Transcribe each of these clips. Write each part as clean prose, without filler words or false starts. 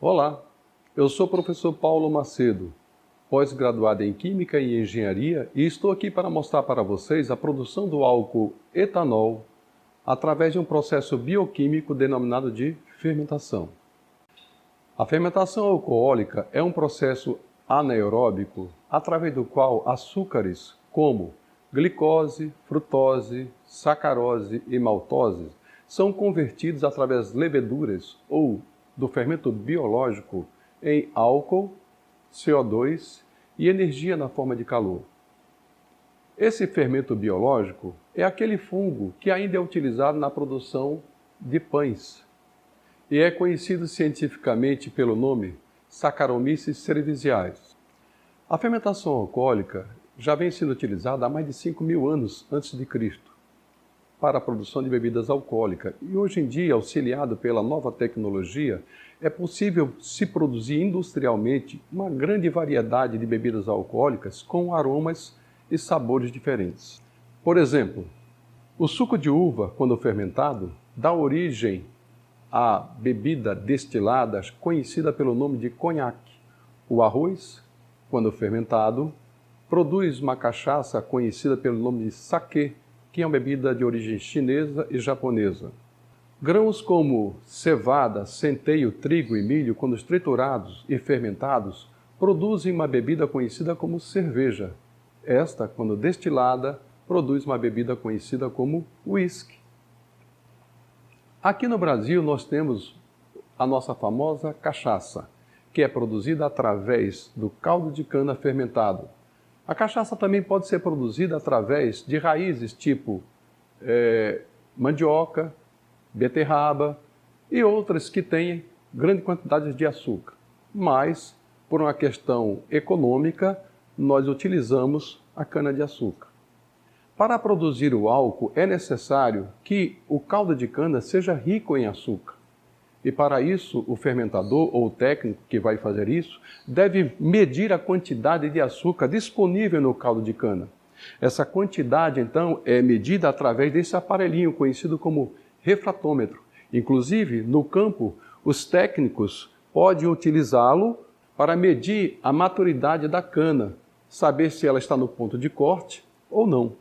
Olá, eu sou o professor Paulo Macedo, pós-graduado em Química e Engenharia, e estou aqui para mostrar para vocês a produção do álcool etanol através de um processo bioquímico denominado de fermentação. A fermentação alcoólica é um processo anaeróbico através do qual açúcares como glicose, frutose, sacarose e maltose são convertidos através das leveduras ou do fermento biológico em álcool, CO2 e energia na forma de calor. Esse fermento biológico é aquele fungo que ainda é utilizado na produção de pães e é conhecido cientificamente pelo nome Saccharomyces cerevisiae. A fermentação alcoólica já vem sendo utilizada há mais de 5.000 anos antes de Cristo para a produção de bebidas alcoólicas e hoje em dia, auxiliado pela nova tecnologia, é possível se produzir industrialmente uma grande variedade de bebidas alcoólicas com aromas e sabores diferentes. Por exemplo, o suco de uva, quando fermentado, dá origem à bebida destilada conhecida pelo nome de conhaque. O arroz, quando fermentado, produz uma cachaça conhecida pelo nome de saquê, que é uma bebida de origem chinesa e japonesa. Grãos como cevada, centeio, trigo e milho, quando triturados e fermentados, produzem uma bebida conhecida como cerveja. Esta, quando destilada, produz uma bebida conhecida como uísque. Aqui no Brasil nós temos a nossa famosa cachaça, que é produzida através do caldo de cana fermentado. A cachaça também pode ser produzida através de raízes tipo mandioca, beterraba e outras que têm grande quantidade de açúcar. Mas, por uma questão econômica, nós utilizamos a cana-de-açúcar. Para produzir o álcool é necessário que o caldo de cana seja rico em açúcar. E para isso, o fermentador ou o técnico que vai fazer isso deve medir a quantidade de açúcar disponível no caldo de cana. Essa quantidade, então, é medida através desse aparelhinho conhecido como refratômetro. Inclusive, no campo, os técnicos podem utilizá-lo para medir a maturidade da cana, saber se ela está no ponto de corte ou não.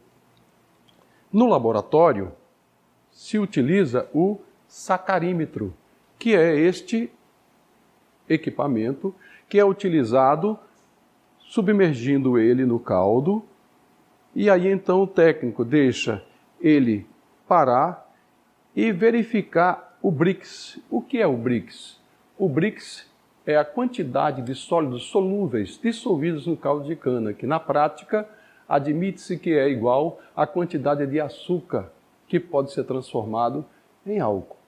No laboratório, se utiliza o sacarímetro, que é este equipamento que é utilizado submergindo ele no caldo, e aí então o técnico deixa ele parar e verificar o Brix. O que é o Brix? O Brix é a quantidade de sólidos solúveis dissolvidos no caldo de cana, que na prática admite-se que é igual à quantidade de açúcar que pode ser transformado em álcool.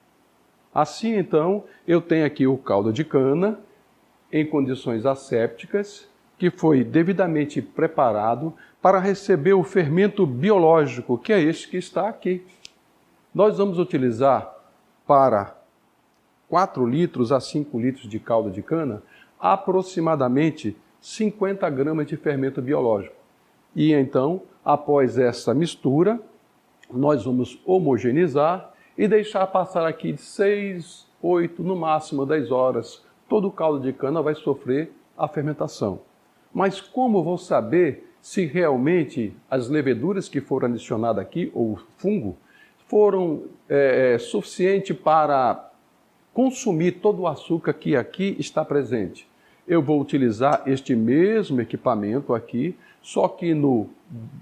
Assim, então, eu tenho aqui o caldo de cana em condições assépticas, que foi devidamente preparado para receber o fermento biológico, que é este que está aqui. Nós vamos utilizar para 4 litros a 5 litros de caldo de cana, aproximadamente 50 gramas de fermento biológico. E então, após essa mistura, nós vamos homogeneizar e deixar passar aqui de 6, 8, no máximo 10 horas. Todo o caldo de cana vai sofrer a fermentação. Mas como vou saber se realmente as leveduras que foram adicionadas aqui, ou o fungo, foram suficientes para consumir todo o açúcar que aqui está presente? Eu vou utilizar este mesmo equipamento aqui, só que no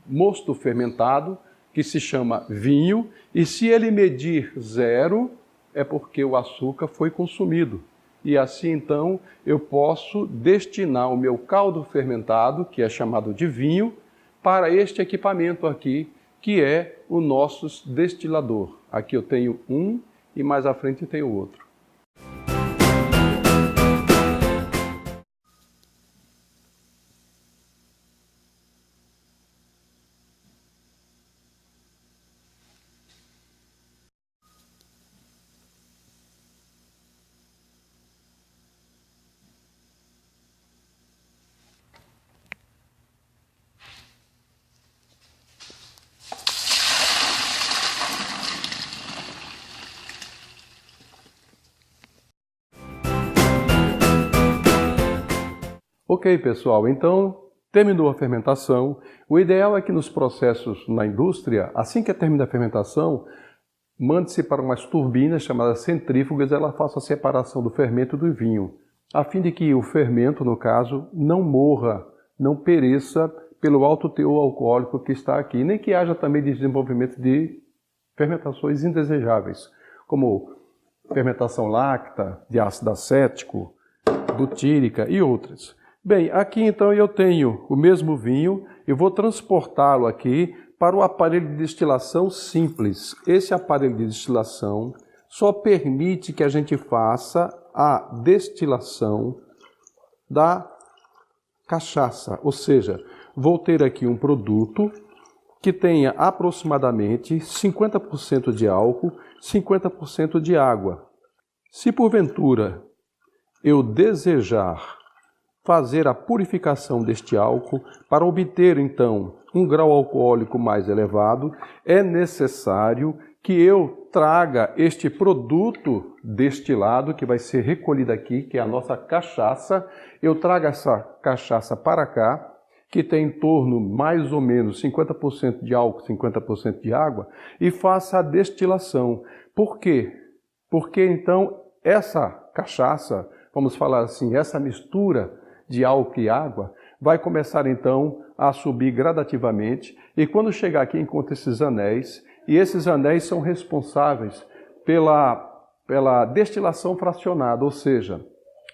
mosto fermentado, que se chama vinho, e se ele medir 0, é porque o açúcar foi consumido. E assim, então, eu posso destinar o meu caldo fermentado, que é chamado de vinho, para este equipamento aqui, que é o nosso destilador. Aqui eu tenho um e mais à frente eu tenho outro. Ok, pessoal, então terminou a fermentação. O ideal é que nos processos na indústria, assim que termina a fermentação, mande-se para umas turbinas chamadas centrífugas, ela faça a separação do fermento do vinho, a fim de que o fermento, no caso, não morra, não pereça pelo alto teor alcoólico que está aqui, nem que haja também desenvolvimento de fermentações indesejáveis, como fermentação láctea, de ácido acético, butírica e outras. Bem, aqui então eu tenho o mesmo vinho e vou transportá-lo aqui para o aparelho de destilação simples. Esse aparelho de destilação só permite que a gente faça a destilação da cachaça, ou seja, vou ter aqui um produto que tenha aproximadamente 50% de álcool, 50% de água. Se porventura eu desejar fazer a purificação deste álcool para obter então um grau alcoólico mais elevado, é necessário que eu traga este produto destilado que vai ser recolhido aqui, que é a nossa cachaça. Eu trago essa cachaça para cá, que tem em torno mais ou menos 50% de álcool, 50% de água, e faça a destilação. Por quê? Porque então essa cachaça, vamos falar assim, essa mistura de álcool e água, vai começar então a subir gradativamente, e quando chegar aqui encontra esses anéis, e esses anéis são responsáveis pela destilação fracionada, ou seja,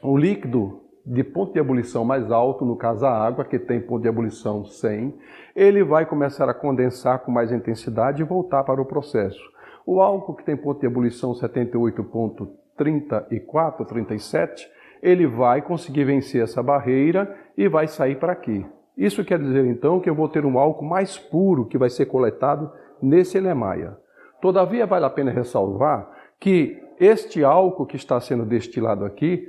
o líquido de ponto de ebulição mais alto, no caso a água, que tem ponto de ebulição 100, ele vai começar a condensar com mais intensidade e voltar para o processo. O álcool, que tem ponto de ebulição 78,34, 37, ele vai conseguir vencer essa barreira e vai sair para aqui. Isso quer dizer então que eu vou ter um álcool mais puro que vai ser coletado nesse Elemaia. Todavia, vale a pena ressalvar que este álcool que está sendo destilado aqui,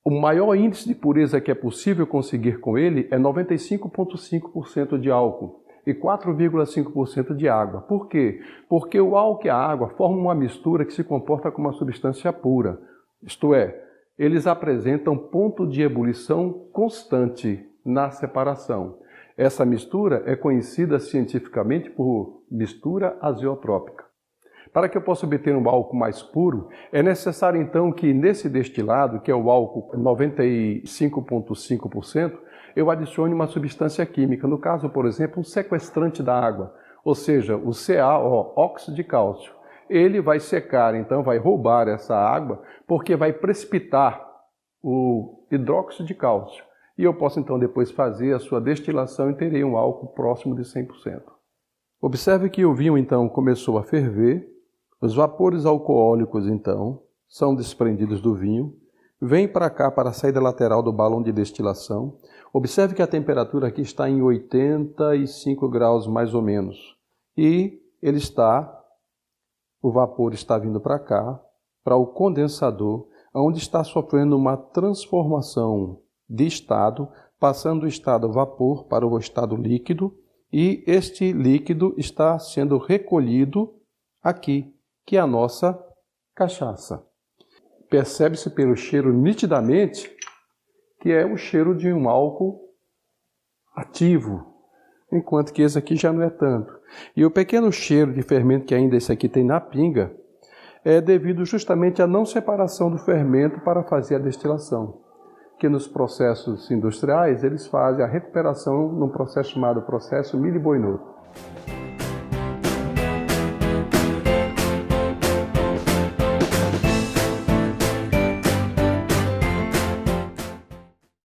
o maior índice de pureza que é possível conseguir com ele é 95,5% de álcool e 4,5% de água. Por quê? Porque o álcool e a água formam uma mistura que se comporta como uma substância pura. Isto é, eles apresentam ponto de ebulição constante na separação. Essa mistura é conhecida cientificamente por mistura azeotrópica. Para que eu possa obter um álcool mais puro, é necessário então que nesse destilado, que é o álcool 95,5%, eu adicione uma substância química, no caso, por exemplo, um sequestrante da água, ou seja, o CaO, óxido de cálcio. Ele vai secar, então vai roubar essa água, porque vai precipitar o hidróxido de cálcio. E eu posso então depois fazer a sua destilação e terei um álcool próximo de 100%. Observe que o vinho então começou a ferver. Os vapores alcoólicos, então, são desprendidos do vinho, vêm para cá para a saída lateral do balão de destilação. Observe que a temperatura aqui está em 85 graus mais ou menos. E o vapor está vindo para cá, para o condensador, onde está sofrendo uma transformação de estado, passando do estado vapor para o estado líquido, e este líquido está sendo recolhido aqui, que é a nossa cachaça. Percebe-se pelo cheiro nitidamente que é o cheiro de um álcool ativo, enquanto que esse aqui já não é tanto. E o pequeno cheiro de fermento que ainda esse aqui tem na pinga é devido justamente à não separação do fermento para fazer a destilação, que nos processos industriais eles fazem a recuperação num processo chamado processo Mille-Boinot.